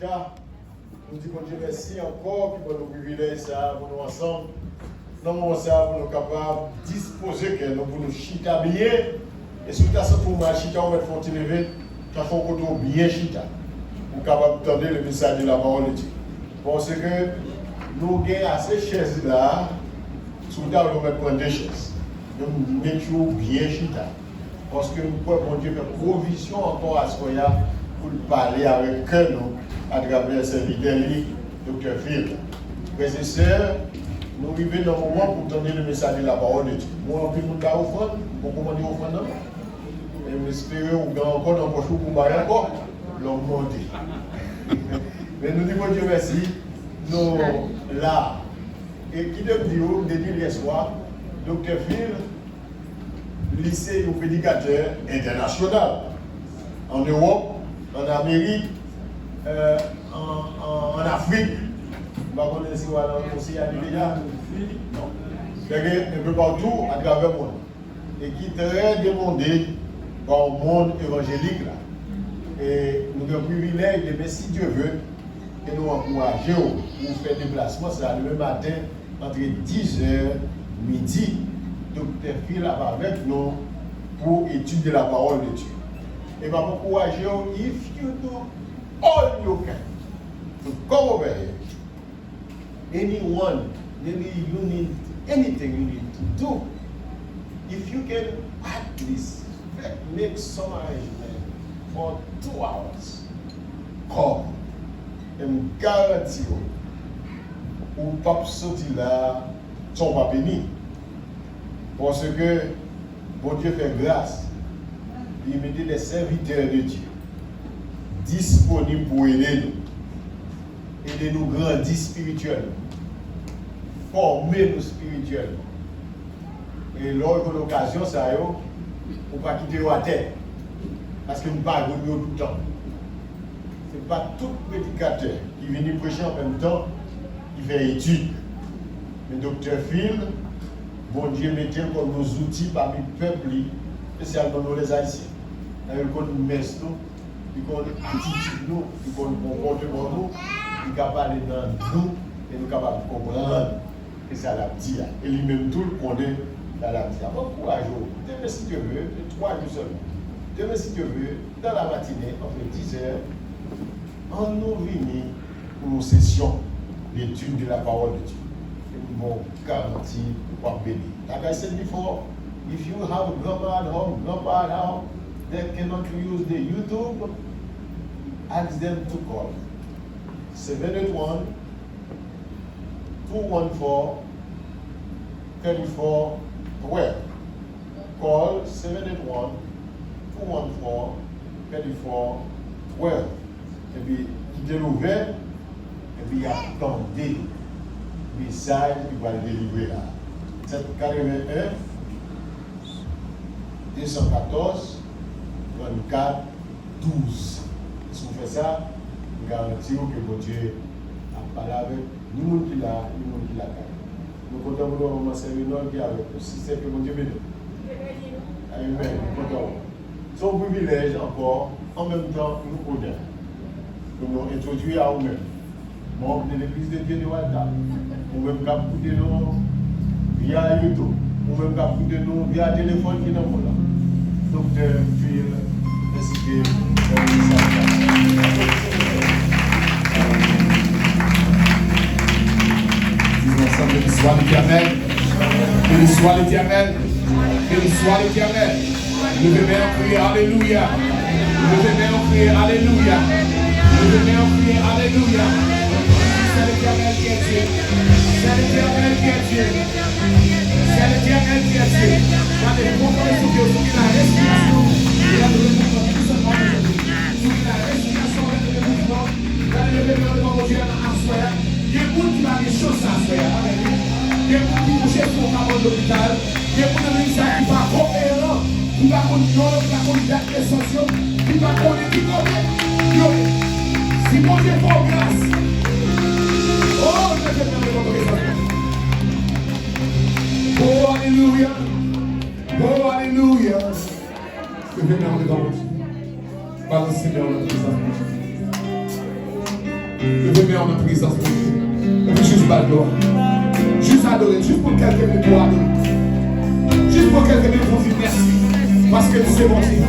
chita. Nous disons bon Dieu merci encore pour le privilège ça pour nous ensemble. Nous ça pour nous capables disposer que nous pour nous chita bien. Et si tu as ça pour moi chita on va faire lever, tu as fait un côté bien chita. Pour capable d'entendre le message de la parole de Dieu. Parce que nous avons assez de chaises là, sous là nous mettons des chaises. Nous mettons bien chita. Parce que nous pouvons, mon Dieu, faire provision encore à ce qu'on a pour parler avec nous à travers le serviteur, Dr. Phil. Frères et sœurs, nous arrivons dans le moment pour entendre le message de la parole de Dieu. Moi, en plus, nous avons offert, pour commander offrande. Et nous espérons que encore dans le prochain pour parler encore, l'homme monté. Mais nous disons, Dieu merci, nous là. Et qui devait dire hier soir, Dr. Phil, lycée ou prédicateur international. En Europe, en Amérique, en Afrique. Vous ne connaissez pas le conseil à déjà? Non. C'est un peu partout à travers le monde. Et qui est très demandé par le monde évangélique. Là. Et nous avons le privilège de, si Dieu veut, que nous encourageons pour faire des déplacements. C'est le matin entre 10h et midi. Dr. Phil avec nous pour étudier la parole de Dieu. Et je vais encourager, if you do all you can to come over here, anyone, maybe you need anything you need to do, if you can at least make some arrangement for 2 hours, come and guarantee you, ou pas sortir là, son pas béni. Parce que bon Dieu fait grâce, il mettait des serviteurs de Dieu disponibles pour aider nous grandir spirituellement, former nous spirituellement. Et lors de l'occasion, ça y est, pour ne pas quitter la terre, parce que nous ne parlons pas tout le temps. Ce n'est pas tout prédicateur qui vient prêcher en même temps qui fait étude. Mais Dr. Phil, bon Dieu mettez comme nos outils parmi le peuple, spécialement nous les Haïtiens. Nous connaissons messe nous, nous connaissons attitude nous, nous connaissons comportement nous, nous sommes capables dans nous et nous sommes capables de comprendre que c'est à la dit. Et lui-même tout le connaît dans la dit. Bon courage, demain si tu veux, 3 jours seulement. Demain si tu veux, dans la matinée, entre 10h, on nous vient pour une session d'étude de la parole de Dieu. Bon, garantie pour bénir. Like I said before, if you have a grandpa at home that cannot use the YouTube, ask them to call 781 214 3412. Call 781 214 3412. Et puis, quittez l'ouvert, et puis attendez. Message qui va le délivrer là. 781 214 24 12. Si vous faites ça, vous garantissez que votre Dieu a parlé avec nous qui l'a, nous qui l'a. Nous comptons pour nous servir nous qui avec nous. Si c'est que mon Dieu bénit. Amen. Nous comptons. C'est un privilège encore, en même temps, nous connaissons. Pour nous introduire à nous-mêmes. Membre de l'église de Dieu de Walta. Ou même cap de nous via YouTube, ou même cap de nous via téléphone qui est dans le monde. Dr. Phil, ainsi que disons ensemble, béni soit l'Éternel, béni soit l'Éternel, béni soit l'Éternel. Nous devons crier Alléluia, nous devons crier Alléluia, nous devons crier Alléluia. C'est l'Éternel qui est Dieu. C'est l'Éternel qui est Dieu. C'est l'Éternel qui est Dieu. Quand les bons sont sur Dieu, sur la respiration, il a donné le mouvement qui se passe aujourd'hui. Sur la respiration, il a donné le mouvement. Il a donné le mouvement de Dieu à soi. Il y a des gens qui ont des choses à faire. Il y a des gens qui couchent sur le camp de l'hôpital. Il y a des gens qui vont coopérer. Qui vont contrôler, qui vont conduire les sociaux. Qui vont conduire, qui vont conduire. Si mon Dieu fait grâce. Oh, alléluia. Oh, alléluia. Que venons de Dieu. Par le Seigneur, notre présence. Je me mets en présence de Dieu. Et puis juste pas gloire. Juste adorer. Juste pour quelqu'un de toi adorer. Juste pour quelqu'un de vous dire merci. Parce que c'est mon Dieu.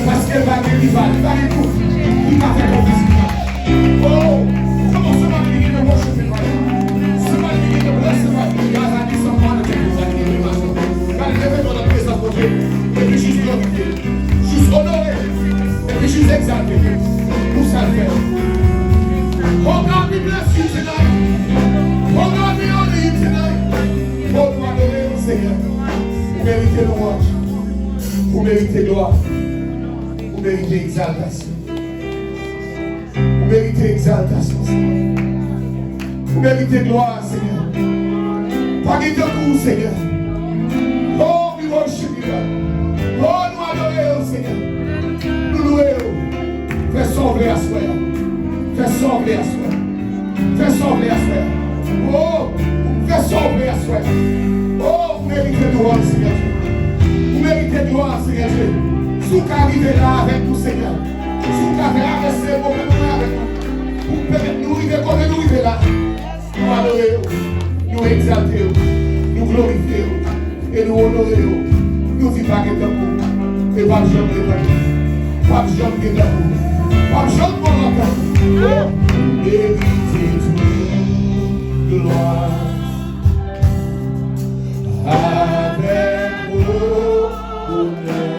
Parce qu'elle va guérir, il va tout. Il va faire ton visite. Oh, comment somebody begin to worship him right now? Somebody begin to bless him right now. God, I need someone to take this. I need myself. God, never dans la présence de Dieu. Et puis juste glorifier. Juste honorer. Et puis juste exalter. Pour ça le faire. Oh God, we bless you tonight. Oh God, we honor you tonight. Oh, nous adorons, Seigneur. Vous méritez louange. Vous méritez gloire. Vous méritez exaltation. Vous méritez exaltation, Seigneur. Vous méritez gloire, Seigneur. Pas de coup, Seigneur. Oh, we worship you, God. Oh, nous adorons, Seigneur. Nous louons. Fais sembler à soi. Fais sembler à soi. Fais sembler à soi. Oh, fais sembler à soi. Oh, vous méritez gloire, Seigneur. Vous méritez gloire, Seigneur Dieu. Si vous arrivez là avec nous, Seigneur. Si vous traversez vos moments avec nous. Vous permettez nous arriver comme nous arrivons là. Nous adorons, nous exaltons, nous glorifions et nous honorons. Nous y parlons d'amour. Et pas de jambe de l'amour. Pas de jambe de l'amour. Pas de jambe de l'amour. Méritez toute gloire. Avec vos honneurs.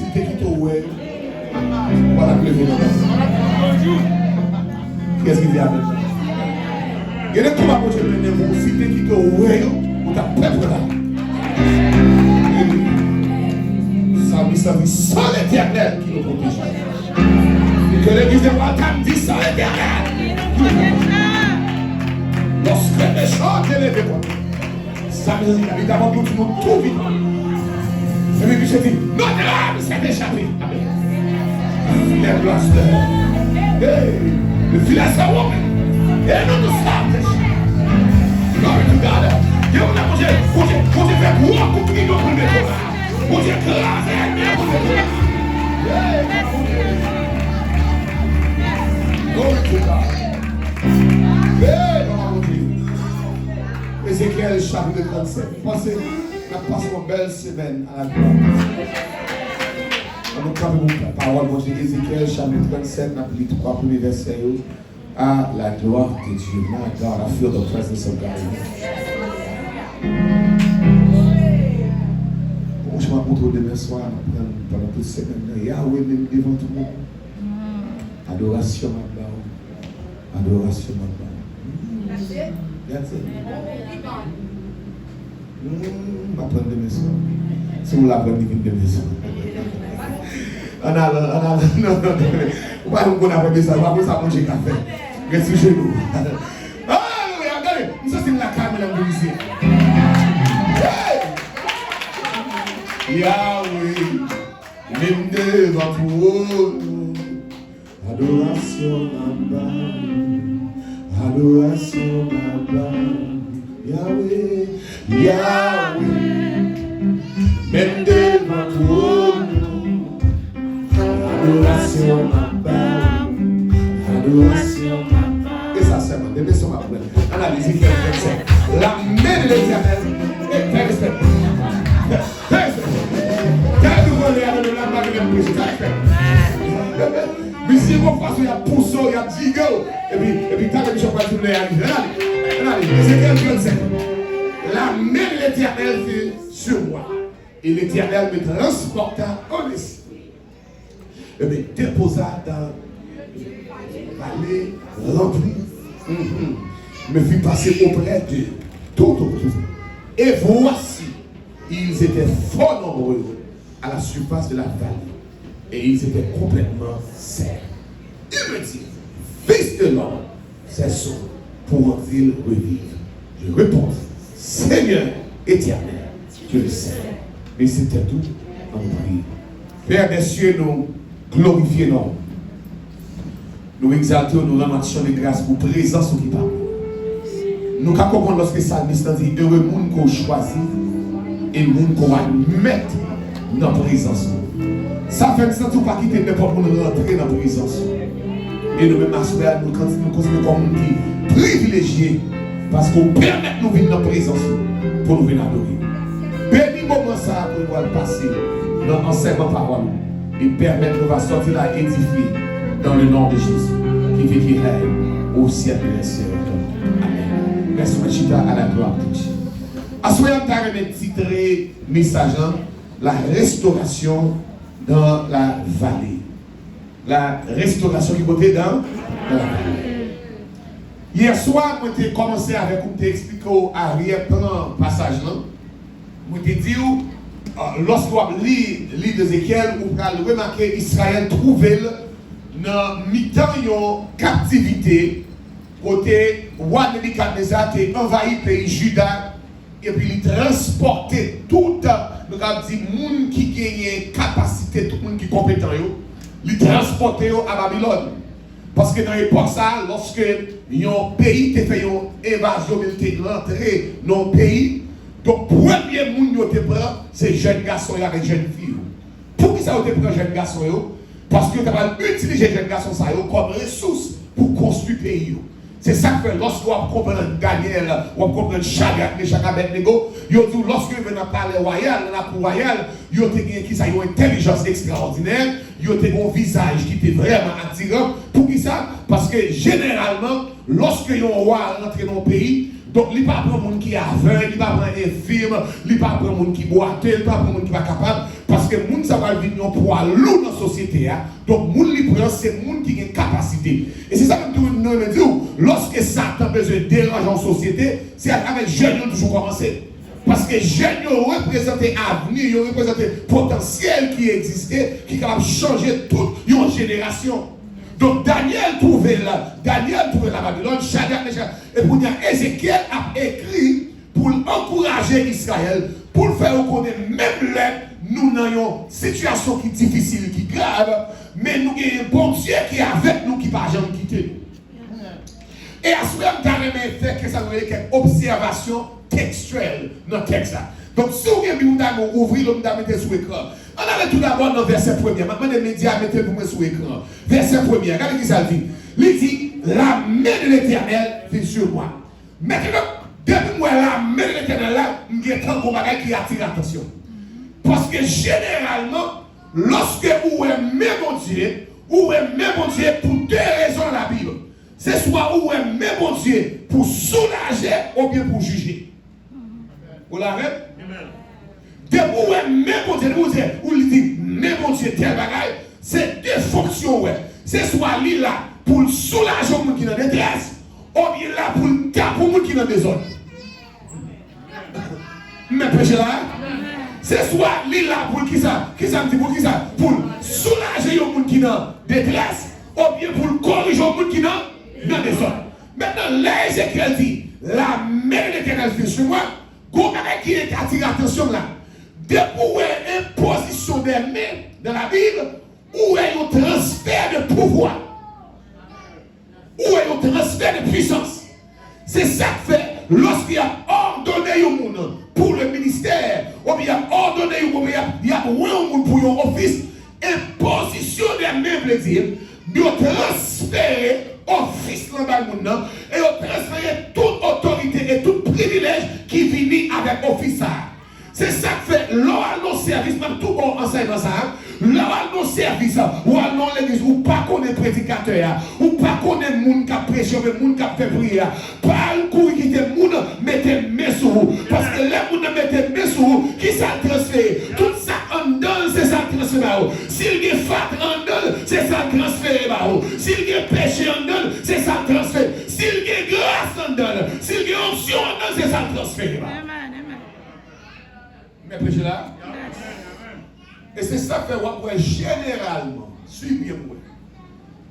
si tu quittes au ouais, voilà que le vélo. Qu'est-ce qu'il y a maintenant? Il y a des combats pour te mener, si tu quittes au ouais, ou ta peuple là. Ça dit sans l'éternel qui nous protège. Que l'église de Bretagne dit sans l'éternel. Lorsque les méchants te lèvent, ça veut dire qu'évidemment nous tout vite. Et puis je dis, notre âme s'est échappée. Les blasters. Le filet s'est ouvert. Et nous sommes déchets. Glory to God. Dieu vous a mangé. Vous fait quoi pour qu'il nous prenne le corps. Vous êtes écrasé. Glory to God. Ézéchiel chapitre 37. Pensez, nous passons une belle semaine à la gloire. On nous parle de la parole de Dieu. Ézéchiel chapitre 37, nous avons lu 3 premiers versets à la gloire de Dieu. My God, I feel the presence of God. Je vais montrer demain soir, pendant toute cette semaine, Yahweh même devant tout le monde. Adoration à bas. Adoration à bas. That's it. M'apprendre demain soir. Si vous l'apprenez, demain soir. Non. Pourquoi vous apprenez ça? Pourquoi ça manger café? Restez chez nous. Ah, regardez, nous sommes la caméra ici. Yahweh, même devant tout, adoration à bas. Adoration à bas. Yahweh, même devant tout, adoration à bas. Adoration à bas. Et ça c'est ma démission ma problème. Analyse qui est la main de l'éternel est perfecte. Mais si vous faites, il y a pousso, il y a digo, et puis quand les gens vont tourner à Ézéchiel 37. La main de l'éternel fut sur moi, et l'éternel me transporta en esprit, et me déposa dans vallée remplie, me fit passer auprès de tout autour. Et voici, ils étaient fort nombreux à la surface de la vallée. Et ils étaient complètement secs. Il me dit, fils de l'homme, c'est ça, pourront-ils revivre? Je réponds, Seigneur éternel, je le sais. Mais c'était tout en prière. Père des cieux, nous glorifions, nous exaltons, nous rendons action de grâce pour présence qui parle. Nous comprenons lorsque le psalmiste dit, heureux monde qu'on choisit et le monde qu'on va mettre dans la présence. Ça fait que ça ne pas quitter n'importe où rentrer dans la présence. Et nous même assurer nous considérons comme un privilégié parce qu'on permet de nous venir dans la présence pour nous venir adorer. Béni moment ça pour nous passer dans l'enseignement parole et permettre de nous sortir là édifier dans le nom de Jésus qui fait qu'il règne au ciel de la ciel. Amen. Merci Machita à la gloire de Dieu. Assoyons ta titré message la restauration dans la vallée. La restauration qui côté dans la vallée. Hier soir, moi j'ai commencé avec un t'expliquer arrière-plan passage là. Moi j'ai dit lorsqu'on lit d'Ézéchiel, on peut remarquer Israël trouvé dans mi-temps une captivité côté roi Nebuchadnezzar qui envahi le pays Juda et puis il transportait tout nous avons dit moun qui gagne capacité, tout le monde qui est compétent, il transportait à Babylone. Parce que dans l'époque, lorsque un pays a fait une invasion, il est rentré dans le pays, donc le premier monde qui prend, c'est les jeunes garçons et les jeunes filles. Pour qui ça vous prend les jeunes garçons? Parce que vous avez utilisé les jeunes garçons comme ressource pour construire le pays. C'est ça que lorsque vous comprenez Daniel, vous comprenez Shadrach, Meshach, Abednego, lorsque vous venez parler royal, dans la cour royale, vous avez une intelligence extraordinaire, vous avez un visage qui était vraiment attirant. Pour qui ça? Parce que généralement, lorsque un roi rentre dans le pays, Donc, il ne pas prendre monde qui est aveugle, il ne pas prendre infirme, il ne pas prendre monde qui boite, il ne pas prendre monde qui n'est pas capable. Parce que monde ça va venir pour lourd dans la société. Donc, monde qui prend, c'est monde qui a une capacité. Et c'est ça que nous me disons, lorsque Satan a besoin de déranger en société, c'est avec les jeunes qui ont toujours commencé. Parce que les jeunes représentent l'avenir, ils représentent le potentiel qui existait, qui est capable de changer toute une génération. Donc Daniel trouvait la Babylone, Shadrach, Meshach, et pour dire Ézéchiel a écrit pour encourager Israël, pour le faire reconnaître même là, nous avons une situation qui est difficile, qui est grave, mais nous avons un bon Dieu qui est avec nous, qui ne va jamais quitter. Et à ce moment-là, nous avons fait que ça nous fait une observation textuelle dans le texte. Donc si vous voulez ouvrir, nous avons mis sur l'écran. On allait tout d'abord dans le verset 1er. Maintenant, les médias mettent pour moi sur l'écran. Verset 1er. Regardez qui ça dit. Il dit, la main de l'Éternel est sur moi. Maintenant, depuis moi, la main de l'Éternel là, il y a tant de choses qui attirent l'attention. Parce que généralement, lorsque vous aimez mon Dieu pour deux raisons dans la Bible. C'est soit vous aimez mon Dieu pour soulager ou bien pour juger. Vous l'avez? De vous aimez mon Dieu, vous dites, mais mon Dieu, tel bagaille, c'est deux fonctions. C'est soit lui là pour soulager les gens qui sont en détresse, ou bien là pour taper les gens qui sont en désordre. Mais péché là, c'est soit lui là pour qui ça me dit pour qui ça, pour soulager les gens qui sont en détresse, ou bien pour corriger les gens qui sont en désordre. Maintenant, là, Ézéchiel dit, la main de l'Éternel est sur moi, comment qui est attiré l'attention là? Depuis une position des mains dans la Bible, où est un transfert de pouvoir, où est un transfert de puissance. C'est ça que fait lorsqu'il a ordonné un monde pour le ministère, ou bien ordonné un monde, il y a un monde pour un office, une position des mains veut dire, de transférer office dans le monde et de transférer toute autorité et tout privilège qui vient avec office. C'est ça que fait l'or à nos services, même tout bon enseignement ça, l'or à nos services, ou à nos l'église, ou pas qu'on est prédicateur, ou pas qu'on est monde qui a prêché, mais monde qui a fait prière. Pas le coup qui était monde, mettez mes sur vous. Parce que les gens mettez mes sur vous, qui ça transfère. Tout ça en donne, c'est ça transfert. S'il y a fat en donne, c'est ça transfert. S'il y a péché en donne, c'est ça transfert. S'il y a grâce en donne, s'il y a onction en donne, c'est ça transfert. Prêcher là. Et c'est ça que fait généralement, suivez moi.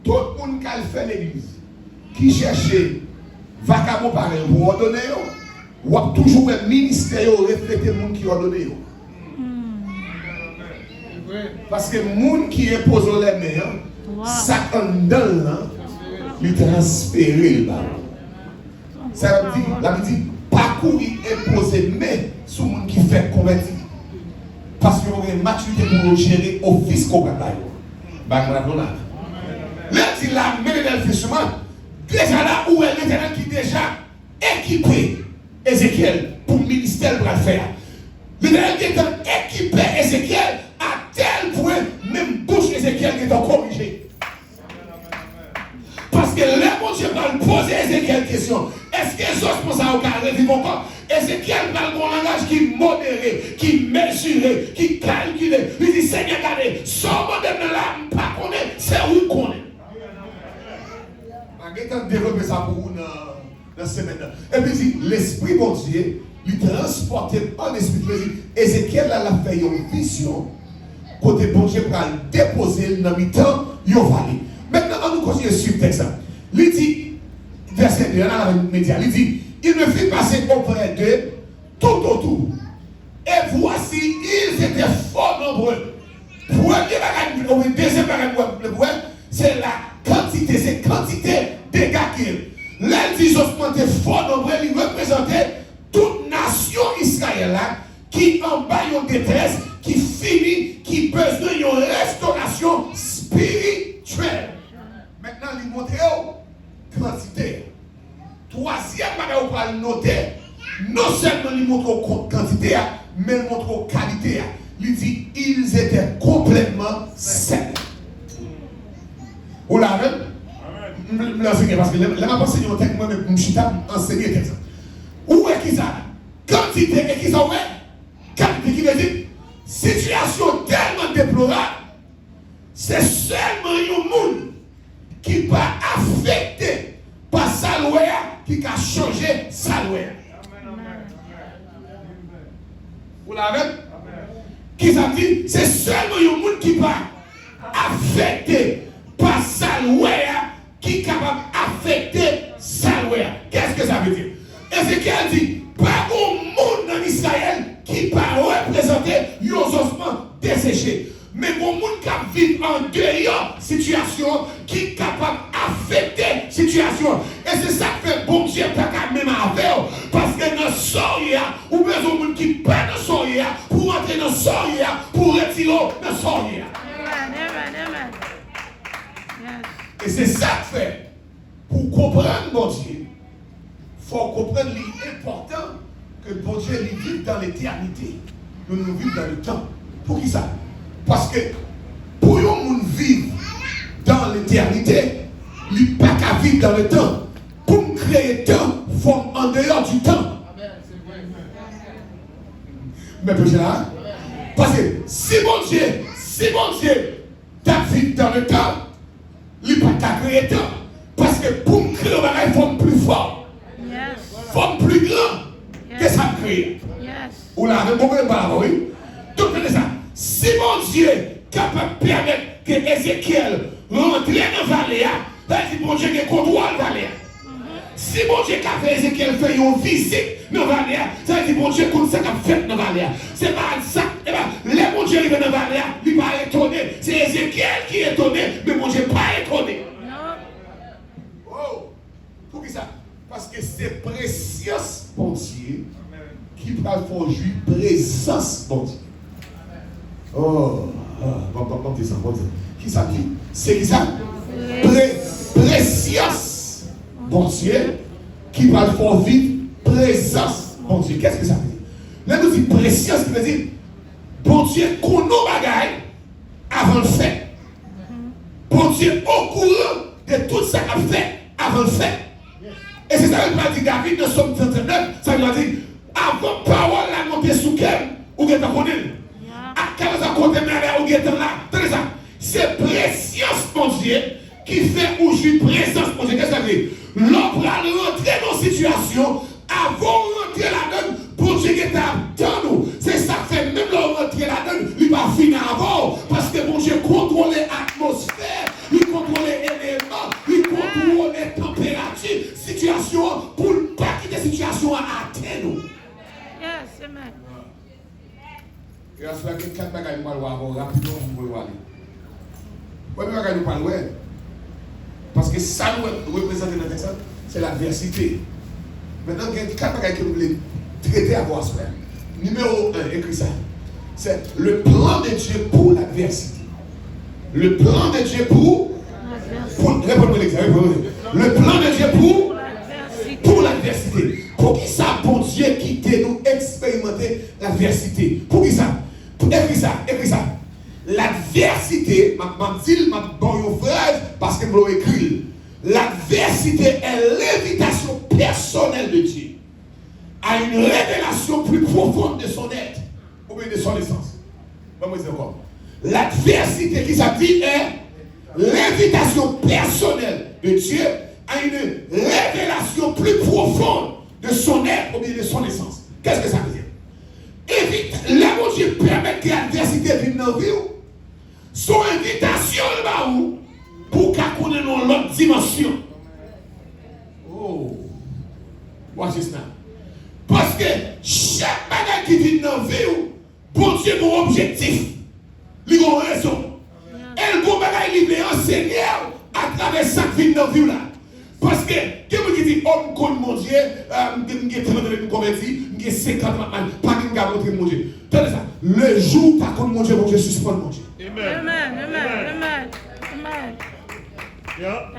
Tout le monde qui fait l'église, qui cherche vacabon pareil pour ordonner, ou toujours un ministère refléter le monde qui ordonne. Parce que le monde qui impose les mains, ça en donne, il transfère. Ça veut dire, parcourir imposer mais sur le monde qui fait convertir. Parce que vous avez une maturité pour gérer office qu'on a là. Là, dit la main de l'investissement, déjà là où est l'Éternel qui est déjà équipé Ézéchiel pour le ministère de la faire. L'Éternel qui est équipé Ézéchiel à tel point, même bouche Ézéchiel qui est corrigé. Parce que là, mon Dieu va poser Ézéchiel question. Est-ce que les autres pensent à regarder encore? Ézéchiel va le bon langage qui modéré, qui mesuré, qui calculé. Il dit, Seigneur, regardez, son modèle de l'âme, pas connaît, c'est où qu'on est. Je vais développer ça pour vous dans cette semaine. Et puis il dit, l'esprit bon Dieu, lui transporter en esprit. Ézéchiel a fait une vision, côté bon Dieu pour déposer dans le temps, il va aller. Maintenant, on nous continue de suivre le texte. Il dit, verset 2, il dit, il me fit passer auprès d'eux tout autour. Et voici, ils étaient fort nombreux. Premier deuxième bagage, c'est la quantité, c'est quantité de gars qui là, ils ont été fort nombreux, ils représentaient toute nation israélienne qui en bas en détresse, qui finit, qui besoin d'une restauration spirituelle. Maintenant, il montre quantité. Troisième bagage, on va noter, non seulement il montre quantité, mais il montre qualité. Il dit, ils étaient complètement secs. Vous l'avez? Je vais l'enseigner parce que je vais enseigner un texte, moi-même, je suis enseigné comme ça. qui ça? Quantité et qui ça ouais? Quantité qui veut dire situation tellement déplorable. C'est seulement un monde qui va affecter par sa loi qui va changer sa loi. Vous l'avez? Qui ça dit? C'est seulement un monde qui va affecter par sa loi qui est capable d'affecter sa loi. Qu'est-ce que ça veut dire? Ézéchiel dit, pas un monde en Israël qui va représenter un osement desséché. Mais un monde qui vit en dehors situation qui est capable d'affecter la situation. Et c'est ça que fait bon Dieu pas même avec. Parce que dans le soya, ou besoin de monde qui pas dans le soya, pour entrer dans le soya, pour retirer dans le soya. Et c'est ça que fait. Pour comprendre bon Dieu, il faut comprendre l'important que bon Dieu vit dans l'éternité. Nous vivons dans le temps. Pour qui ça? Parce que pour nous vivre dans l'éternité, il n'y a pas qu'à vivre dans le temps. Pour nous créer le temps, il faut en dehors du temps. Mais peut là? Parce que si bon Dieu t'a vivre dans le temps, il n'y a pas qu'à créer le temps. Parce que pour nous créer le bagage, il faut plus fort. Il faut plus grand que ça crée. Ou là, vous comprenez pas là, oui? Donc, c'est ça. Si mon Dieu est capable de permettre que Ézéchiel rentre dans la vallée, ça veut dire mon Dieu qui contrôle la vallée. Si mon Dieu a fait Ézéchiel faire une visite dans la vallée, ça veut dire mon Dieu compte ça qu'a fait dans la vallée. C'est pas ça. Les mon Dieu arrive dans la vallée, il n'est pas étonné. C'est Ézéchiel qui est étonné, mais mon Dieu n'est pas étonné. Oh! Pour qui ça? Parce que c'est précieux, mon Dieu, qui va faire jouir présence, mon Dieu. Oh, bon, dis ça, bon, qui ça dit? C'est qui ça? Précieux, bon Dieu, qui va le faire vivre présence, bon Dieu. Qu'est-ce que ça veut dire? Là, nous dit précieux, qui veut dire, bon Dieu, qu'on nous bagaille avant le fait. Bon Dieu, au courant de tout ça qu'on fait avant le fait. Et c'est ça que m'a dit David dans Somme 39, ça veut dire, avant parole la montée sous quel, ou que tu connais. À 15 ans, côté ou là, c'est précieux, mon Dieu, qui fait aujourd'hui présence, mon Dieu. Qu'est-ce que ça veut dire? L'homme va rentrer dans une situation, avant de rentrer là-dedans, pour Dieu qui est dans nous. C'est ça qui fait, même l'homme rentrer là-dedans, il va finir avant, parce que mon Dieu contrôle l'atmosphère, il contrôle les éléments, il contrôle les températures, situation, pour ne pas quitter la situation à atteindre. Yes, amen. Et à cela, quelqu'un qui va nous parler rapidement, vous pouvez aller. Pourquoi nous va nous parler? Parce que ça nous représente dans le texte, c'est l'adversité. Maintenant, il y a quelqu'un qui nous traiter à voir cela. Numéro 1, écrit ça. C'est le plan de Dieu pour l'adversité. Le plan de Dieu pour répondez-moi l'examen. Le plan de Dieu pour l'adversité. Pour qui ça, pour Dieu quitter nous expérimenter l'adversité? Pour qui ça? Écris ça. L'adversité, ma bonne phrase, parce que je l'ai écrit. L'adversité est l'invitation personnelle de Dieu à une révélation plus profonde de son être, ou bien de son essence. L'adversité qui s'appelle est l'invitation personnelle de Dieu à une révélation plus profonde de son être, ou bien de son essence. Qu'est-ce que ça veut dire? Évite, là où Dieu permet que l'adversité vienne dans la vie, son invitation là où pour qu'on ait une autre dimension. Oh, watch this now. Parce que chaque bagage qui vient dans la vie, bon Dieu a un objectif, il a une raison. Et le bon bagage il est enseigné à travers ça qui vient dans la vie là. Parce que, quelqu'un qui dit, homme contre mon Dieu, je vais te convertir, je vais 50 ans, pas de me montrer mon Dieu. Tenez ça, le jour par contre mon Dieu suspend mon Dieu. Amen.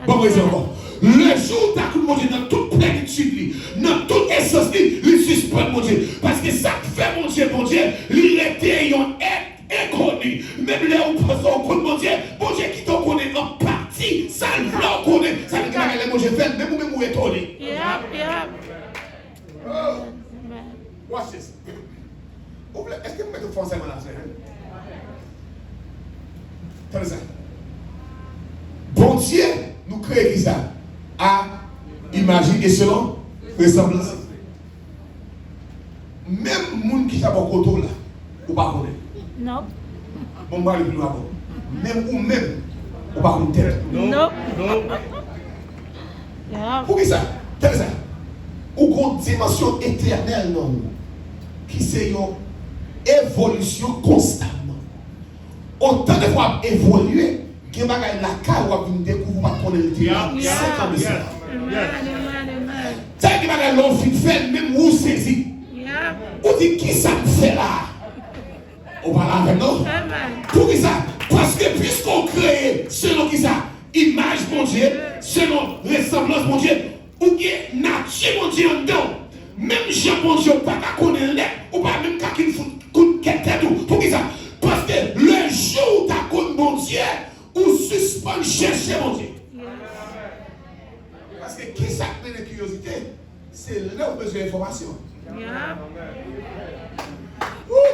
Bon, le jour par contre mon Dieu, dans toute plénitude, dans toute essence, il suspend mon Dieu. Parce que ça fait mon Dieu, il était un être inconnu. Même là où on connaît mon Dieu qui t'en connaît en partie, ça le connaît, ça veut dire que mon Dieu fait, même où étonné. Watch this. Est-ce que vous mettez forcément là? Attendez ça. Bon Dieu nous crée qui ça? À imaginer selon ressemblance. Même les gens qui sont à côté là, ou pas connaître. Non. Bon, on va aller plus loin. Même ou même, ou pas connaître. Non. Yeah. Pour qui ça? Attendez ça. Ou une dimension éternelle non qui c'est une évolution constamment. Autant de fois évoluer, que la caille va venir découvrir pas connaître le terrain. C'est comme ça. Ça qui va l'on fait même où saisi. Ou dit qui ça me fait là? On va là avec nous. Pour qui ça? Parce que puisqu'on crée selon qui ça? Image mon Dieu, selon ressemblance mon Dieu, ou bien nature mon Dieu en dedans. Même Jean mon Dieu, pas qu'à connaître ou pas même qu'à qu'il faut qu'elle tête ou. Pour qui ça? Parce que le jour où tu as connu mon Dieu, ou suspend chercher mon Dieu. Parce que qui ça fait la curiosité? C'est là où besoin d'information.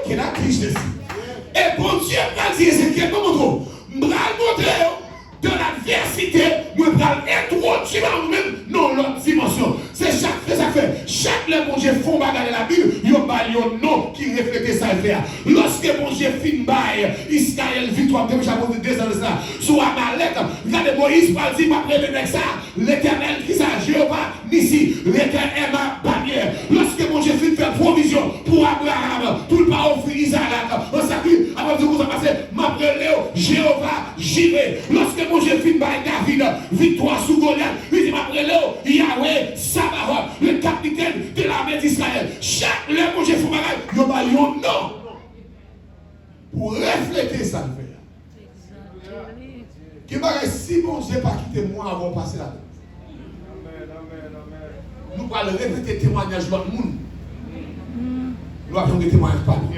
Qui n'a plus de et bon Dieu m'a dit, c'est que comment je vais montrer de l'adversité, je vais introduire moi-même dans l'autre dimension. C'est chaque fait ça fait. Chaque le bon Dieu font bagarre la Bible, il y a un nom qui reflète ça le faire. Lorsque bon Dieu fin bail, Israël victoire, depuis chapeau de 2 ans de ça, sur Amalek, regardez Moïse parle dit après le ça, l'Éternel qui ça, Jéhovah, Nissi, l'Éternel ma bannière. Lorsque bon Dieu fin faire provision pour Abraham, tout le pas offrir Isaac, on s'appuie, avant de vous en passer, m'appelle Jéhovah, Jireh. Lorsque mon Dieu fin bail David, victoire sous Goliath, il dit m'appelle Yahweh, Sabaoth, le capitaine de l'armée d'Israël. Chaque le mon Dieu fait bagarre, il y a un nom pour refléter ça le fait. Qui bagarre si mon Dieu pas quitté moi avant de passer là. Nous allons répéter le témoignage de l'autre monde. Nous avons des témoignages pas nous.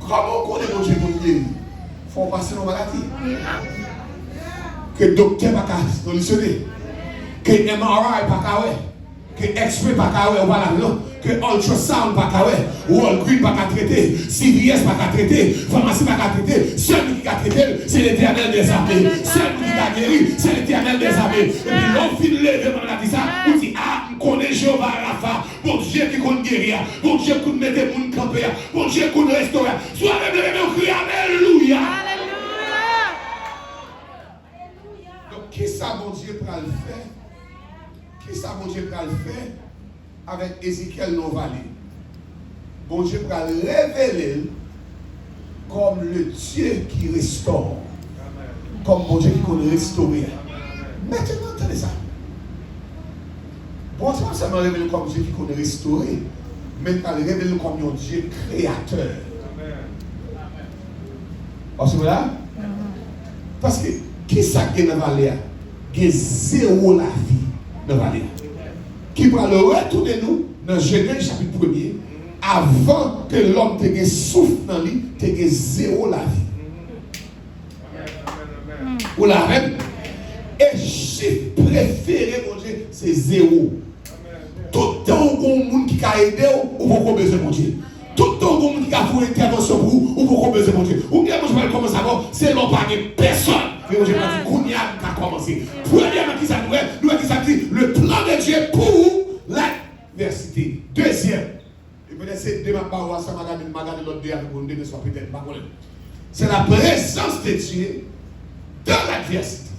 Comment on connaît mon Dieu pour guérir? Il faut passer nos maladies. Que le docteur n'a pas solutionner. Que MRI pas qu'à que X-ray pas qu'à voilà non. Que ultrasound pas qu'à Wall Green pas qu'à traiter. CVS pas qu'à traiter. Pharmacie pas qu'à traiter. Seul qui a traité, c'est l'Éternel des armées. Seul qui a guéri, c'est l'Éternel des armées. Et puis l'homme finit lever dans la ça, on dit ah, on connaît Jéhovah Rapha. Bon Dieu qui compte guérir. Bon Dieu qui met des gens camper. Bon Dieu qui restaurer. Soit même le cri alléluia. Donc qui ça bon Dieu pour le faire? Qui ça bon Dieu pour le faire avec Ézéchiel non valé? Bon Dieu pour le révéler comme le Dieu qui restaure. Comme bon Dieu qui peut restaurer. Maintenant, attendez ça. Bon Dieu, ça m'a révélé comme Dieu qui peut restaurer, mais il m'a révélé comme un Dieu créateur. Parce que là, parce que qui ça qui est dans la vallée? Il y a zéro la vie dans la vallée. Qui va le retourner nous dans Genèse chapitre 1er, avant que l'homme te souffle dans lui, te zéro la vie. Ou la reine. Et chiffre préféré, mon Dieu, c'est 0. Tout le temps où il y a un monde qui a aidé, ou vous avez besoin de mon Dieu. Tout le temps où il y a un monde qui a fait une intervention pour vous, ou vous avez besoin de mon Dieu. Ou bien, je vais commencer à voir, c'est l'on pas de personne. Mais je vais dire, Kounia a commencé. Premièrement, qui ça nous dit, le plan de Dieu pour l'adversité. Deuxième, et peut-être c'est demain, ça m'a gagné l'autre dernier pour nous donner soit peut-être pas. C'est la présence de Dieu dans l'adversité.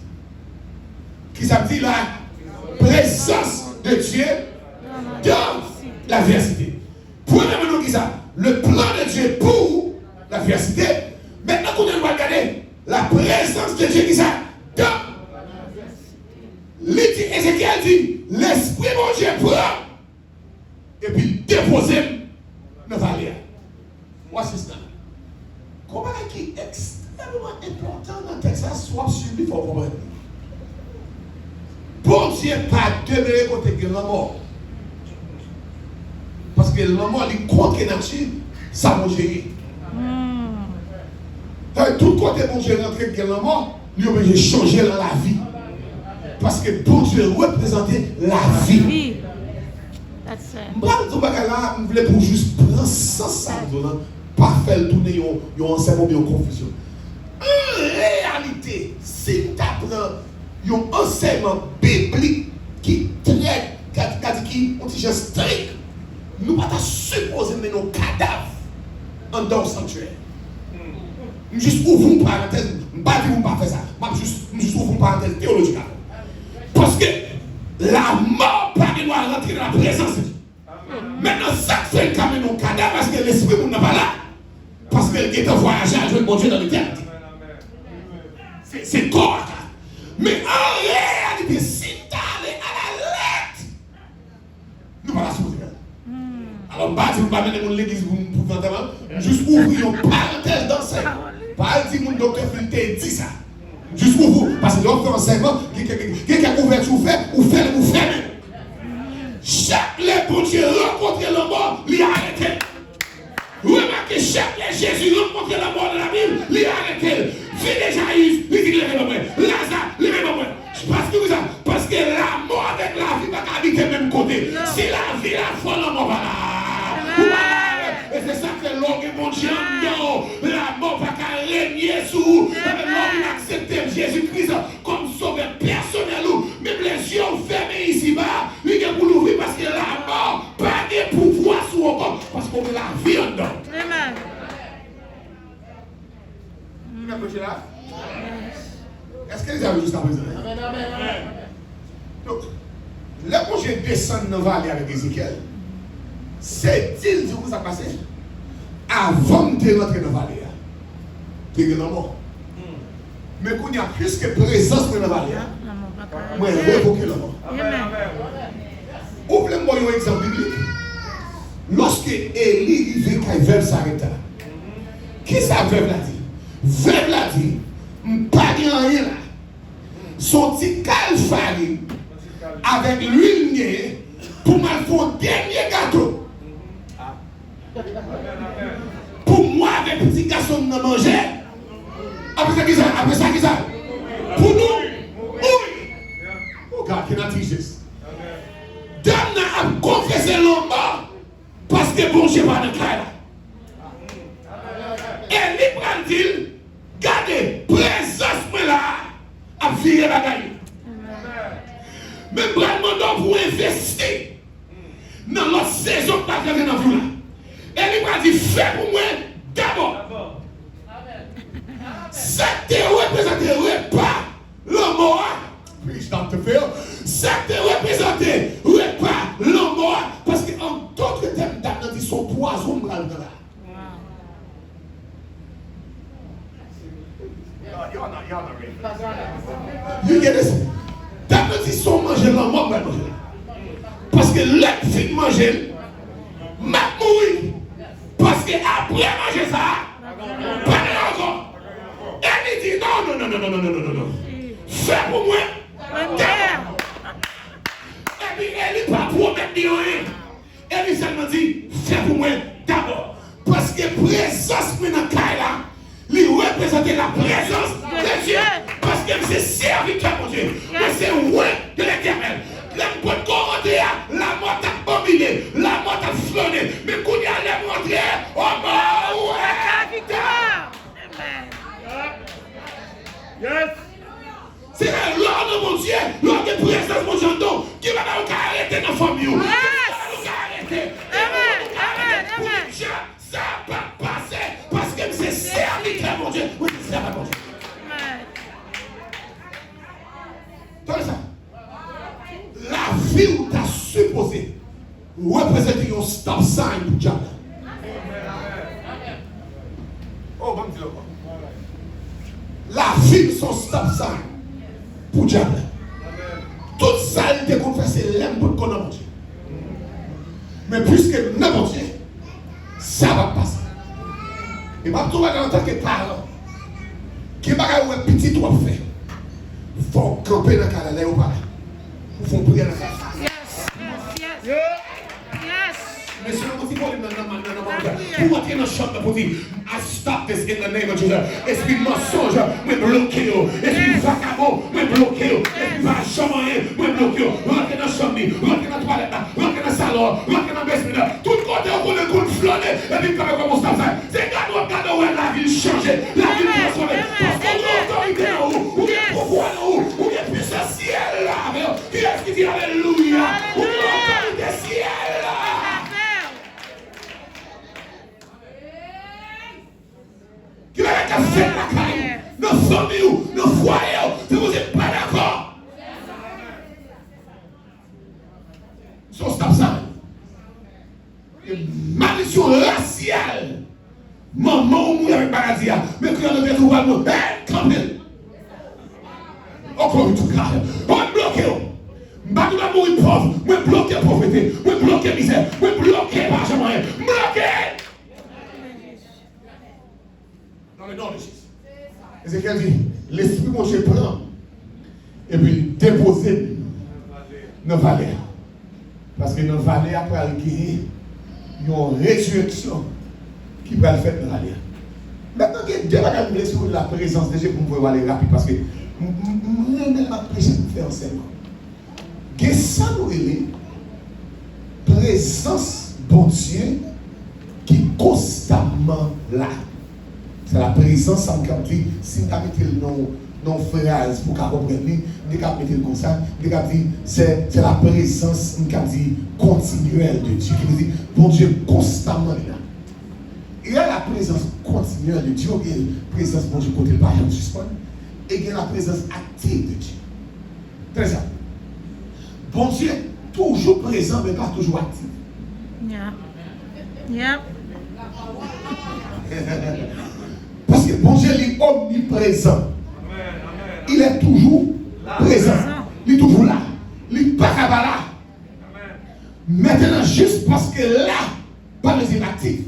Qui ça dit la présence de Dieu dans l'adversité. Premièrement, qui ça? Le plan de Dieu pour l'adversité. Maintenant, qu'on va regarder la présence de Dieu qui ça dans l'adversité. Ézéchiel dit, l'esprit mon Dieu prend et puis déposer dans la vallée. Voici ça. Comment est-ce qui est extrêmement important dans le texte, soit suivi, il faut comprendre. Bon Dieu pas demeurer côté de la mort. Parce que la mort, il contre nature, ça va gérer. Tout côté bon Dieu rentrer dans la mort, il est obligé de changer dans la vie. Parce que bon Dieu représente la vie. Je voulais pour juste prendre ça, pas faire tourner un enseignement bien confusion. En réalité, si tu apprends un enseignement biblique qui traite, qui est strict, nous ne pouvons pas supposer mettre nos cadavres dans le sanctuaire. Juste ouvre une parenthèse, je ne vais pas dire que pas faire ça, je juste ouvre une parenthèse théologique. Parce que la mort pas doit rentrer dans la présence de Dieu. Maintenant, ça fait quand même un cadavre parce que l'esprit n'est pas là. Parce qu'elle est en voyage à jouer mon Dieu dans l'éternité. C'est corps. Mais en réalité, si tu allais à la lettre, nous ne pouvons pas la souffrir. Alors, je ne vais pas dire que je vais l'église pour faire ça. Juste ouvrir une parenthèse d'enseignement. Pas dire que mon docteur Philippe dit ça. Juste pour vous. Parce que l'autre enseignement, quelqu'un a ouvert ou fait, ou fait. Chaque les bon Dieu rencontrer la mort, il a arrêté. Remarquez, chaque les Jésus rencontrer la mort de la Bible, il a arrêté. Fille de Jaïs, il dit qu'il est mort. Lazare, il est mort. Parce que la mort avec la vie va habiter même côté. Si la vie la folle, la mort va là. Et c'est ça que l'homme est mon Dieu. Non, la mort va régner sous. L'homme accepte Jésus-Christ comme sauveur personnel. Même les yeux fermés ici-bas, il est pour l'ouvrir parce que la mort n'a pas de pouvoir sur le corps. Parce qu'on a la vie en dedans. Amen. Vous m'approchez là? Est-ce que les avez jusqu'à présent? Donc, là où je descends dans la vallée avec Ézéchiel, c'est il que ça passe avant de rentrer dans la vallée. Tu es dans la mort. Mais quand il y a plus que présence dans la vallée, moi, je vais évoquer la mort. Ouvrez-moi un exemple biblique. Lorsque Élie vit quand Veuve s'arrêta, qui ça Veuve l'a dit? Veuve l'a dit, pas de rien là. Son petit calfarine avec l'huile niée pour mal faire un dernier gâteau. Pour moi, avec petit garçon de manger. Après ça, qui ça? Pour nous, oui. Oh God, can I teach this? Dame a confessé l'homme parce que bon Dieu va dans le cas. Et libre dit, gardez, présence là, à virer la gagne. Mais vraiment, pour investir dans l'autre saison que vous avez dans vous là. Et libre dit, fais pour moi d'abord. Ça te représente pas le mort. Please, Dr. Phil. Ça te représente pas le mort. Parce qu'en d'autres termes, d'abord dit son poison dans là. Y'all not ready. You get this? D'abord dit son manger le mort va manger. Parce que l'autre fit manger, m'a mourir. Parce que après manger ça, pas encore. Elle dit non. Fais pour moi. Et puis elle n'est pas promettre rien. Elle seulement dit, fais pour moi d'abord. Parce que présence maintenant là, lui représenter la présence de Dieu. Parce que c'est serviteur mon Dieu. Mais c'est loin de l'éternel. L'homme peut rentrer, la mort t'a bombardé, la mort t'a flonné. Mais quand il y a les rentrer, oh bah ouais. Yes. C'est l'ordre de mon Dieu, l'ordre de présence mon Dieu, qui va nous arrêter dans la famille. Qui va nous arrêter. Amen. Ça va pas passer parce que c'est serviteur mon Dieu. Oui, c'est serviteur mon Dieu. Attendez ça. La vie où tu as supposé représenter un stop sign pour Diable. Oh, bon Dieu. La vie son stop sign pour Diable. Toute ça, il te confesse, c'est l'aime pour qu'on a mon Dieu. Mais puisque nous avons Dieu, ça va passer. Et ma trouver en tant que parent, qui va avoir un petit droit à faire. Il faut camper dans le cas ou pas. Il faut prier dans le cas. Yes. Mais c'est un petit problème pour entrer dans la chambre pour dire I stop this in the name of Jesus. Esprit mensonge, moi bloqué. Esprit vagabond, moi bloqué. Esprit pas chambre, moi bloqué. Rentrez dans la chambre, rentrez dans la toilette, rentrez dans le salon, rentrez dans le foyer, si vous n'êtes pas d'accord. So stop ça. Maldition raciale. Maman ou mouille avec maladie. Mais quand on est trouvé, on est campé. Encore une fois, on est bloqué. Je ne vais pas mourir pauvre. Je vais bloquer pauvreté. Je vais bloquer misère. Je vais bloquer l'argent. Bloqué. Dans le nom de Jésus. Ézéchiel dit, l'esprit mon Dieu prend et puis déposer dans la vallée. Parce que dans la vallée, après, il y a une résurrection qui va le faire dans la vallée. Maintenant, Dieu va nous laisser sur la présence de Dieu pour pouvoir aller rapide. Parce que je vais prêcher pour faire enseignement. Que ça nous est présence bon Dieu qui est constamment là. C'est la présence, ça me dit, si nous mettons nos phrases pour comprendre, nous mettons comme ça, c'est la présence, nous dit, continuelle de Dieu, qui veut dire, bon Dieu constamment là. Il y a la présence continuelle de Dieu, il y a la présence, bon Dieu, côté par exemple, suspend, et il y a la présence active de Dieu. Très simple. Bon Dieu, toujours présent, mais pas toujours actif. Yeah. Parce que bon Dieu est omniprésent. Il est toujours présent. Il est toujours là. Il n'est pas là. Maintenant, juste parce que là, pas les inactifs.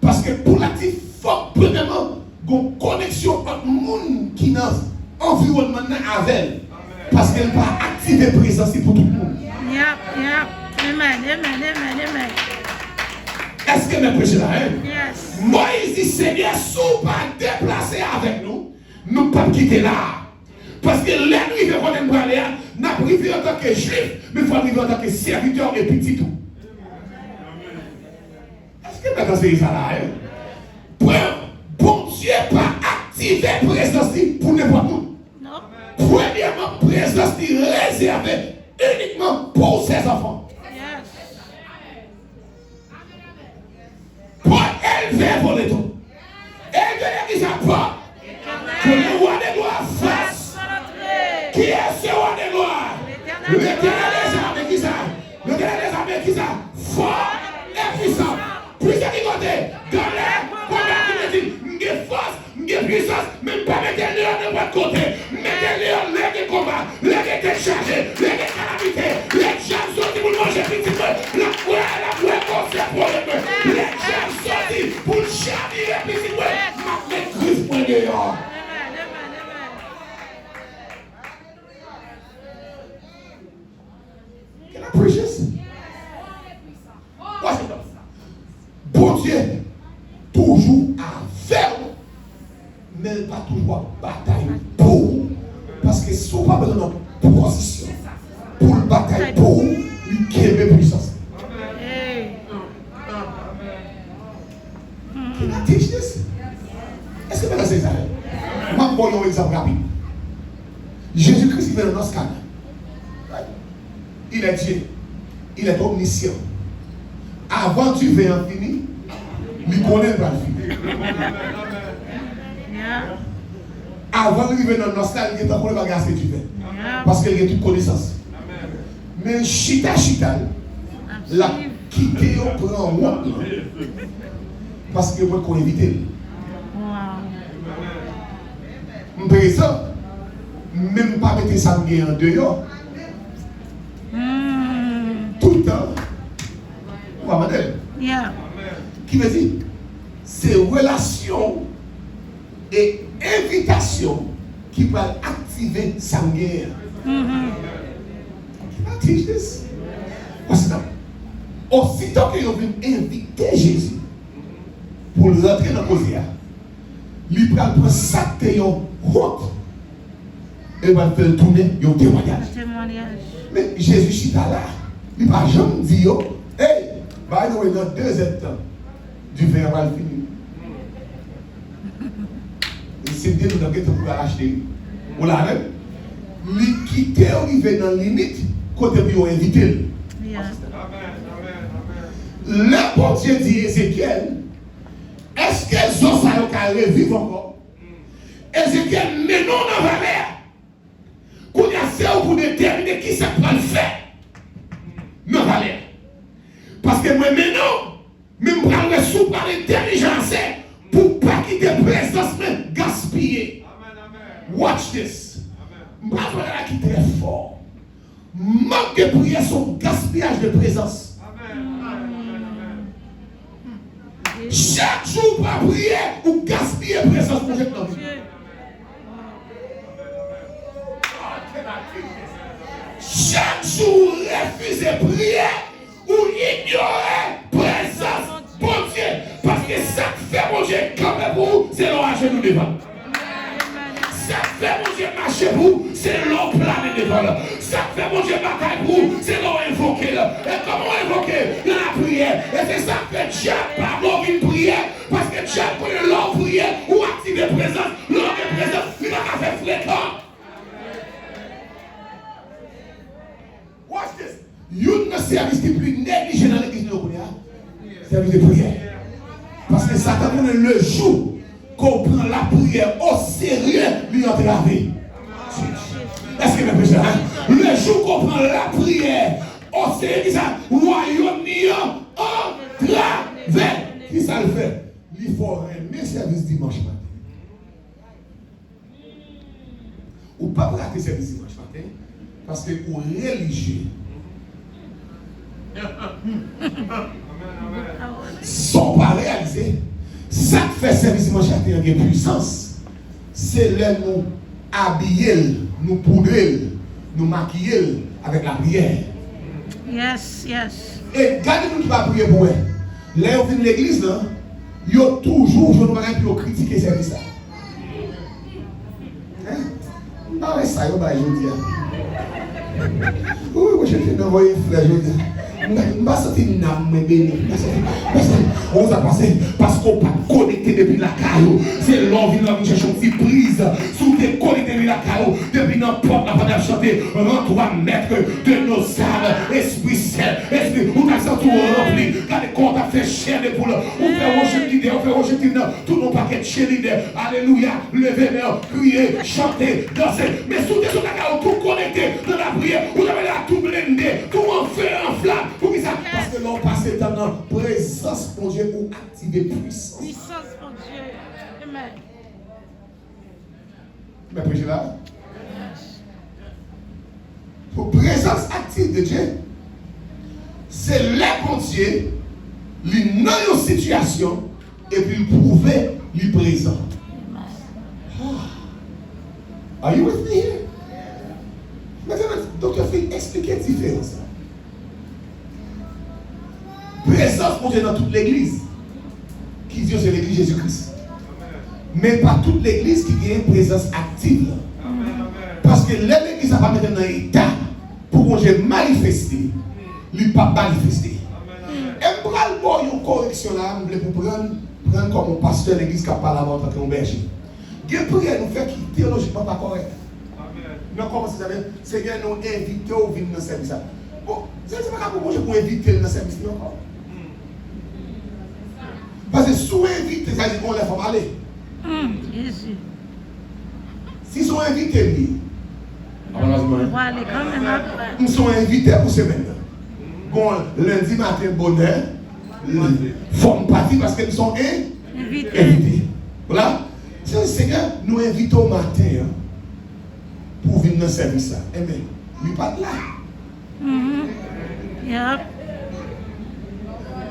Parce que pour l'actif, il faut premièrement une connexion entre le monde qui est dans l'environnement avec. Parce qu'elle va activer la présence pour tout le monde. Amen. Est-ce que mes prêchés là? Yes. Moïse dit, Seigneur, si vous ne pas déplacer avec nous, nous ne pouvons pas quitter là. Parce que les nuits qu'on est parlé, nous n'avons pas privé en tant que juif, mais il faut arriver en tant que serviteur et petit tout. Est-ce que maintenant c'est ça là? Bon Dieu pas activer la présence pour n'importe où. Non. Premièrement, présence réservée uniquement pour ses enfants. Yes. Pour élever vos létons. Et de l'église à part. Que le roi des gloires fasse. Qui est ce roi des gloires? L'éternel des armées qui ça? L'éternel des armées qui ça? Fort et puissant. Puissant qui côté? Dans l'air, combat qui me dit, m'ge force, m'ge puissance, même pas mettre les de votre côté. Mettez-les les combat, les décharger, les calamités, les gens sortis pour manger petit peu, la poêle concert pour le les gens sortis pour charger petit peu, ma maîtrise pour dehors. Can I preach this? Watch it. Bon Dieu, toujours avec nous, mais pas toujours bataille pour. Parce que si on n'a pas besoin de position pour le bataille pour, lui qui est puissance. Can I teach this? Est-ce que vous avez ça? Je vais vous donner un exemple rapide. Jésus-Christ est dans notre cadre. Il est Dieu. Il est omniscient. Avant tu veux en finir, il connaît pas le finir. Avant de venir dans notre stade, il est en train de regarder ce que tu fais. Parce qu'il y a toute connaissance. Mais chita, la quitter au prend honte. Parce que moi, qu'on évite. Par exemple, même pas mettre ça en dehors. Tout le temps. Qui veut dire, c'est relation et invitation qui va activer sa guerre. Can I teach this? Aussitôt que vous venez inviter Jésus pour rentrer dans la cause, il va prendre ça de honte et va faire tourner un témoignage. Mais Jésus est là. Il va jamais dire, hey, by the way, dans 2 temps, du vin va le finir. C'est bien nous avons pour acheter. Ou là même, il quitte arriver dans la limite, côté où il invité. Le bon Dieu dit Ézéchiel, est-ce que Zosa va revivre encore? Ézéchiel, mais non dans la mer. Qu'on y a fait pour déterminer qui ça va le faire. Non, Valère. Parce que moi, maintenant, même prendre le sous par l'intelligence pour pas quitter la présence, mais gaspiller. Watch this. Je ne vais pas qui très fort. Manque de prière, son gaspillage de présence. Chaque jour, pas prier ou gaspiller la présence pour cette vie. Chaque jour, refuser prier ou ignorer présence, bon Dieu, parce que ça fait mon Dieu comme vous, c'est l'orage nous devant. Ça fait mon Dieu marcher pour, c'est l'eau planer devant. Ça fait mon Dieu bataille pour, c'est l'eau invoquer. Et comment invoquer? Dans la prière. Et c'est ça que Dieu par l'envie de prier, parce que Dieu pour l'eau prier ou activer présence, l'eau de présence, il va pas faire fréquent. Watch this. Il y a un service qui est plus négligé dans l'église de l'Okonia. Service de prière. Parce que Satan connaît le jour qu'on prend la prière au sérieux, lui entraver. Est-ce que vous avez ça? Le jour qu'on prend la prière au sérieux, ça, royaume entravé. Qui ça le fait? Il faut aimer service dimanche matin. Ou pas rater service dimanche matin. Parce que pour religieux, sont pas réalisés. Ça fait service dimanche matin en puissance. C'est là nous habiller, nous poudrer, nous maquiller avec la prière. Yes, yes. Et gardez-nous qui va prier pour eux. Là, on vient de l'église, ils ont toujours, je ne vais pas critiquer ce service. Non, mais ça, je vais dire. Oui, je vais envoyer un frère, je vais dire. Je ne vais pas sortir une âme, on a passé parce qu'on pas connecté depuis la caillou. C'est l'envie de chercher une petite prise. Sous tes connecté depuis la caillou, depuis n'importe la manière de chanter, rends-toi maître de nos âmes, Esprit Saint, Esprit, où t'as ça tout rempli. Regardez quand t'as fait chair de poule, on fait rocher l'idée, on fait rocher l'idée, tout mon paquet de chair l'idée. Alléluia, levez-moi, criez, chantez, dansez. Mais sous tes caillou, tout connecté dans la prière, vous avez là tout blindé, tout en feu, en flamme. Pour qui ça? Parce que l'on passe dans la présence pour Dieu pour activer puissance. Puissance pour Dieu. Amen. Mais prêchez là. Pour présence active de Dieu, c'est là pour Dieu, il dans une situation et puis prouver lui présent. Are you with me here? Maintenant, docteur Phil, expliquez la différence. Présence pour Dieu dans toute l'église. Qui dit c'est l'église Jésus-Christ. Mais pas toute l'église qui a une présence active. Parce que l'église n'a pas mis dans l'état pour Dieu manifester. Il n'a pas manifesté. Et pour avoir une correction là, pour prendre comme un pasteur de l'église qui a parlé avant en tant qu'un berger. Dieu prière nous fait qui théologiquement pas correct. Nous commençons à dire, Seigneur, nous invitons à venir dans le service. Bon, c'est pas comment je peux inviter dans le service encore. Parce que si on invite, ça dit qu'on les fait aller. Jésus. Si ils sont invités, On va aller quand même après. ils sont invités pour semaine. Bon, lundi matin, bonheur, forme partie parce qu'ils sont invités. Voilà. C'est le Seigneur nous invite au matin pour venir dans le service. Amen. Il n'est pas là. Yep.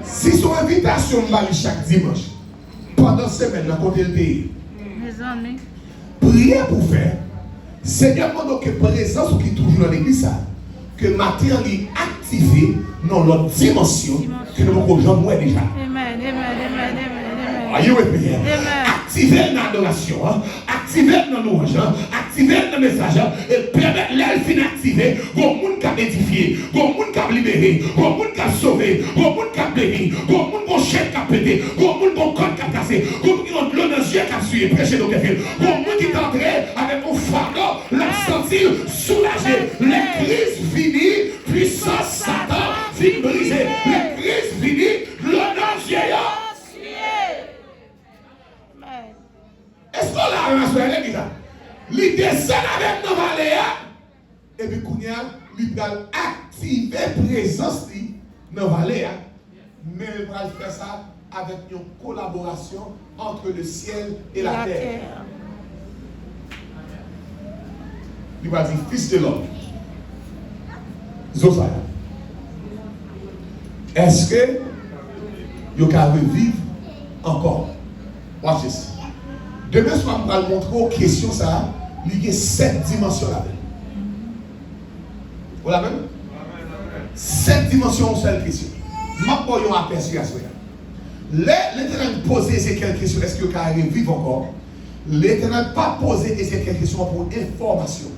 Si son invitation va chaque dimanche, pendant la semaine, dans côté le pays, Mes amis. priez pour faire. Seigneur, demande que présence qui est toujours dans l'église, que matin est activé dans l'autre dimension que nous avons jamais déjà. Amen, amen, amen, amen. Are you with me? Amen. Activez l'adoration, activez dans louange, activez le message et permettre l'elfine activer, au monde qui a édifié, au monde qui a libéré, au monde qui a sauvé, au monde qui a béni, au monde qui a chèque qui a pété, au monde qui a code qui a cassé, au monde qui a l'eau dans les yeux qui a suivi, prêché dans le café, au monde qui est entré avec un fardeau, la sentir soulagé, les crises finies, puissance Satan, fin brisée, les crises finies, l'honneur vieillard. Est-ce qu'on l'a un soir l'église? avec dans la vallée, et puis il va activer la présence dans la vallée, mais il va faire ça avec une collaboration entre le ciel et la terre. Il va dire, fils de l'homme, Zophaya, est-ce que vous pouvez revivre encore? Watch this. Demain soir, on va montrer aux questions ça, il y a 7 dimensions là-dedans. Vous l'avez? 7 dimensions, une seule question. Je vais vous aperçu à ça. L'Éternel posait Ézéchiel question, est-ce que vous pouvez revivre encore? L'Éternel n'a pas posé Ézéchiel question pour information.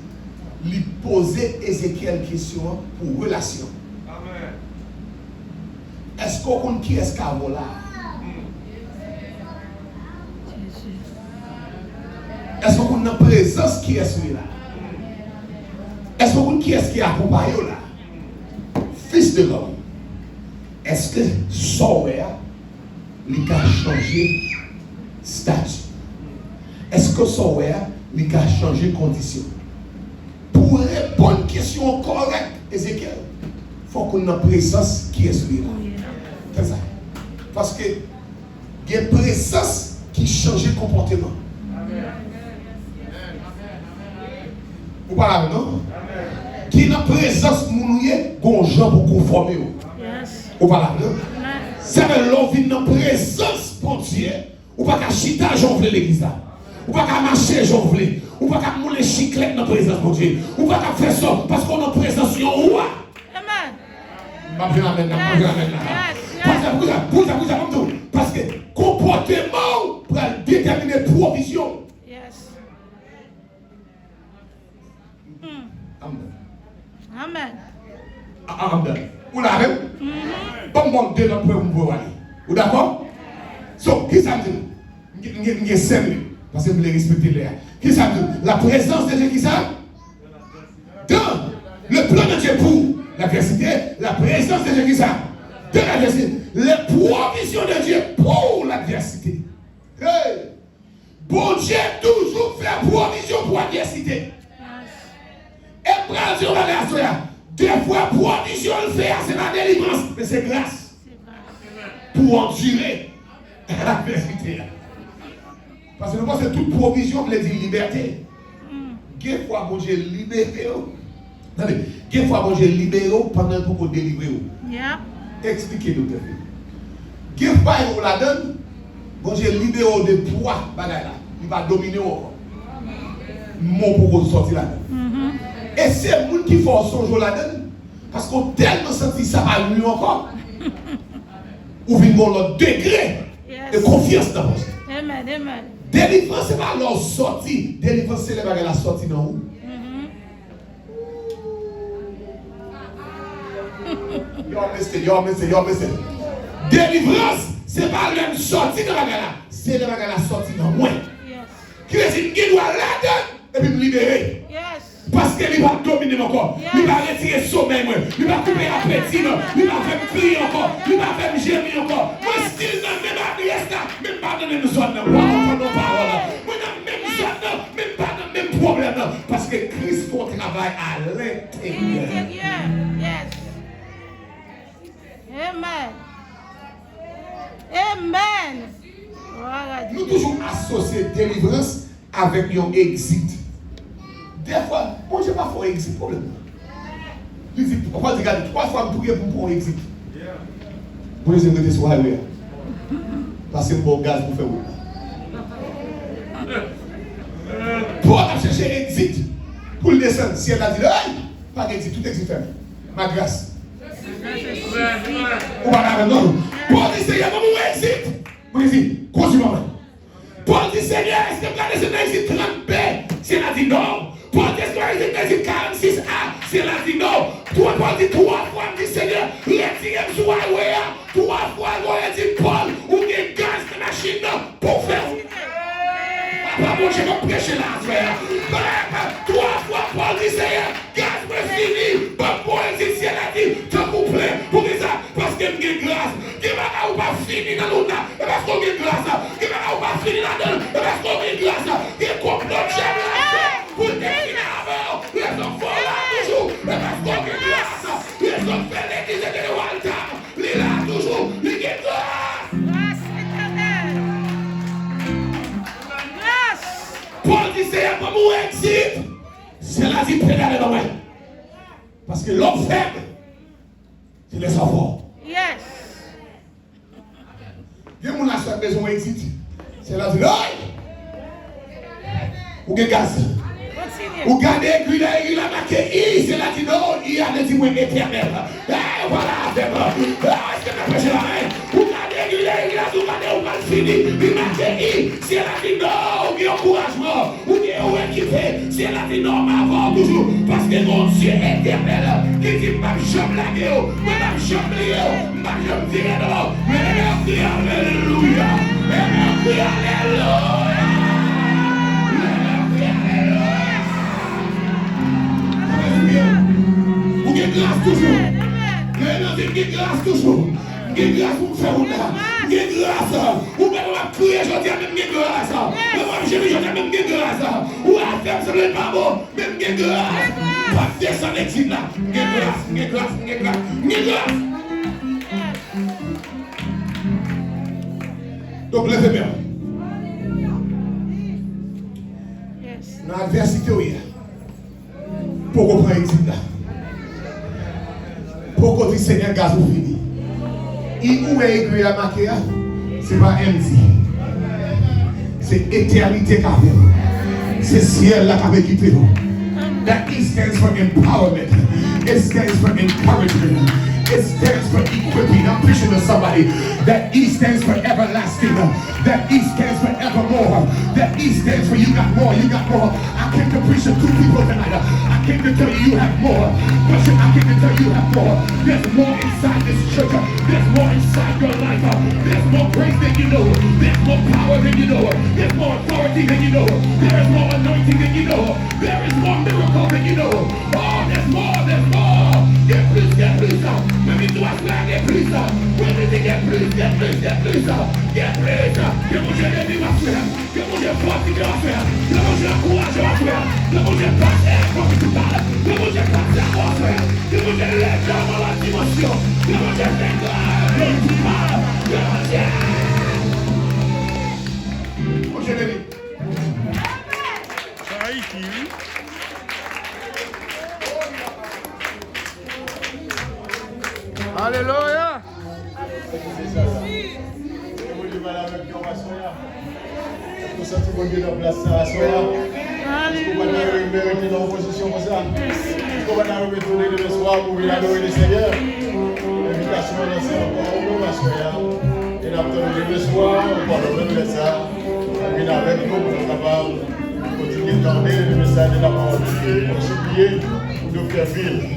Il posait Ézéchiel question pour relation. Amen. Est-ce qu'on connaît qui est-ce qu'il y a là? Est-ce qu'on connaît la présence qui est celui-là? Est-ce qu'on connaît qui est-ce qui est accompagné là? Fils de l'homme. Est-ce que Sower il a changé statut? Est-ce que Sower il a changé condition? Pour répondre à une question correcte, Ézéchiel, il faut qu'on ait une présence qui est celui-là. C'est ça. Parce que il y a une présence qui change le comportement. Vous parlez, non? Qui est une présence mounouye, qu'on gens pour conformer. Vous parlez, non? C'est l'on vit dans la présence pour Dieu. Ou pas qu'à chita, j'en veux l'église là. Ou pas qu'à marcher, j'en veux. Ou pas qu'à mouler chiclette dans la présence pour Dieu. Ou pas qu'à faire ça parce qu'on a présence sur un roi. Amen. Parce que comportement pour déterminer provision. Yes. Amen. Amen. Amen. Vous l'avez? Bon, bon, deux ans pour vous aller. Vous d'accord? So, qui ça dit? Il y a 5 minutes. Parce que vous voulez respecter l'air. Qui ça dit? La présence de Dieu qui ça? Dans le plan de Dieu pour l'adversité, la présence de Dieu qui ça? De l'adversité. Les provisions de Dieu pour l'adversité. Hey! Bon Dieu toujours fait provision pour l'adversité. Et pour Dieu, deux fois provision le fait, c'est la délivrance, mais c'est grâce. Pour endurer l'adversité. Parce que nous pensons que toute provision veut dire liberté. Quelle fois bon Dieu libéré. Attendez, quelle fois bon Dieu libéré pendant que vous délivrez. Expliquez docteur. Quelle fois vous la donne, bon Dieu libéré de poids, il va dominer encore. Mon pour vous sortir là-dedans. Et c'est le monde qui fait son jour là-dedans. Parce qu'on tellement senti ça à lui encore. Ou vient l'autre degré de confiance dans vous. Amen. Délivrance, ce n'est pas leur sortie. Délivrance, c'est la sortie dans vous. Y'all missing. Délivrance, ce n'est pas leur sortie dans la gala. C'est la sortie dans moi. Qui veut dire qu'il doit là-dedans et puis me libérer. Parce qu'il va dominer mon corps. Il va retirer le sommeil. Il va couper l'appétit. Il va faire crier encore. Il va faire gémir encore. Moi, style dans même adresse là, même pas dans même zone. Moi, on prend nos paroles. Moi, dans même zone, même pas dans même problème. Parce que Christ faut travailler à l'intérieur. Yes. Amen. Nous toujours associer délivrance avec un exit. Des fois, moi je n'ai pas fait un exit problème. Il dit, on va dire, 3 fois je prie pour un exit. Moi je vais sur la rue. Parce que mon gaz pour faire où. Pour chercher un exit, pour le descendre, si elle a dit, pas d'exit, tout exit fermé. Ma grâce. Ou pas non. Pour dire, Seigneur, comment exit? Moi je dis, continue. Pour dire, Seigneur, est-ce que vous allez sur l'exit 30B? Si elle a dit non. Pour dire, est-ce que vous 46A? Si elle a dit non. Pour dire 3 fois, dit Seigneur, retirez-moi sur la rue. 3 fois, elle dit Paul, ou des gaz de la Chine pour faire. Papa, moi je vais prêcher là, frère. 3 fois, Paul dit Seigneur, gaz me fini. Paul dit, si elle a dit, te couple, pour ça, parce qu'elle a grâce. Qui va pas finir dans l'eau, et parce qu'on a grâce. Qui va pas finir là-dedans, et parce qu'on a grâce. Qui est complot, j'aime la paix. Pour définir C'est là qu'il pédale dans moi. Parce que l'homme faible, c'est les enfants. Yes. Il y a mon achat de maison exit. C'est là qu'il ou que gaz. Continue. Ou gardez il a marqué I, c'est là qu'il il a dit moi éternel. Voilà, c'est bon. Est-ce que tu prêches la main? Ou gardez il a tout gardé, ou mal fini. Il marqué I, c'est là qu'il ou bien encouragement, ou bien équipé. C'est là qu'il avant toujours. Parce que mon Dieu est éternel. Il dit ma jambe la gueule, ma jambe liée, ma jambe tirée d'eau. Mais alléluia. Mais alléluia. Vous avez grâce toujours. Vous avez grâce toujours. Vous avez grâce pour faire une âme. Vous avez grâce. Vous avez crié, je dis même grâce. Vous avez gémé, je dis même grâce. Vous avez fait ce n'est pas bon, même grâce. Pas descendre exil là. Grâce. Donc levez-moi. Yes. Dans l'adversité, oui. Pour qu'on prenne exil là. Pour qu'on dise Seigneur, gaz ou fini. Il où est écrit à marquer, c'est pas empty. C'est éternité qu'a fait. C'est ciel là qu'a équipé. That E stands for empowerment. It stands for encouragement. It stands for equipping. I'm preaching to somebody. That E stands for everlasting. That E stands for evermore. That E stands for you got more. I came to preach to two people tonight. I came to tell you have more. Listen, I came to tell you have more. There's more inside this church. There's more inside your life. There's more grace than you know. There's more power than you know. There's more authority than you know. There is more anointing than you know. There is more miracle than you know. Oh, there's more. Get plus. Même il doit se faire plus. Oui, mais get plus. Que mon Dieu bénisse va faire. Que mon Dieu fortifie va faire. Que mon Dieu encourage va faire. Que mon Dieu passe comme tu parles. Que mon Dieu passe va faire. Que mon Dieu lève dans la dimension. Que mon Dieu fait grâce comme tu parles. Que mon Dieu. Mon Dieu bénisse. Alléluia. Vous sentez que Dieu dans place ça, vous allez mériter dans position comme ça. Vous allez retourner le soir pour adorer le Seigneur. L'invitation est lancée encore au nom et nous le soir, on va remettre ça. On vient avec nous pour être capable de continuer de garder le message de la parole de Dieu. On s'est prié pour nous faire vivre.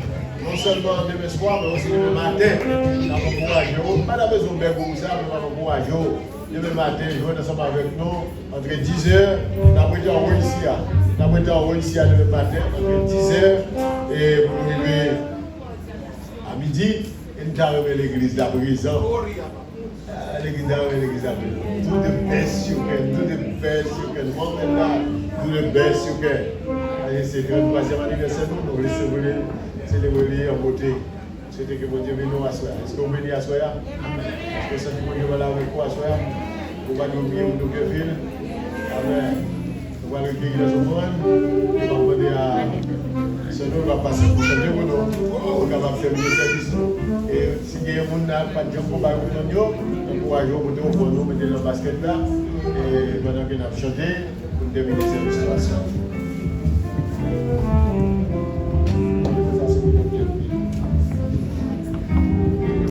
Non seulement demain soir, mais aussi demain matin. Nous avons encouragé. Pas la maison de comme ça, mais nous avons encouragé. Demain matin, je vais ensemble avec nous entre 10h, nous avons été en Ronissia. Nous avons été en Ronissia demain matin, entre 10h et pour arriver à midi. Et nous avons l'église d'Abrison. L'église d'Abrison. Do the best you can, do the best you can. Mom and dad, do the best you can. C'est le 3e anniversaire, nous recevons. Célébrer en beauté. C'était que mon Dieu bénisse nous à soi. Est-ce qu'on bénit à soi? Est-ce que ça dit que mon Dieu va là avec quoi à soi? On va nous oublier nous que ville. Amen. On va le cueillir dans son monde. On va demander à ce nom va passer pour chanter pour nous. On va faire le service. Et si il y a un monde pas de gens pour pas nous, on pourra jouer pour nous, mettre dans le basket là. Et pendant qu'on a chanté, pour terminer cette situation.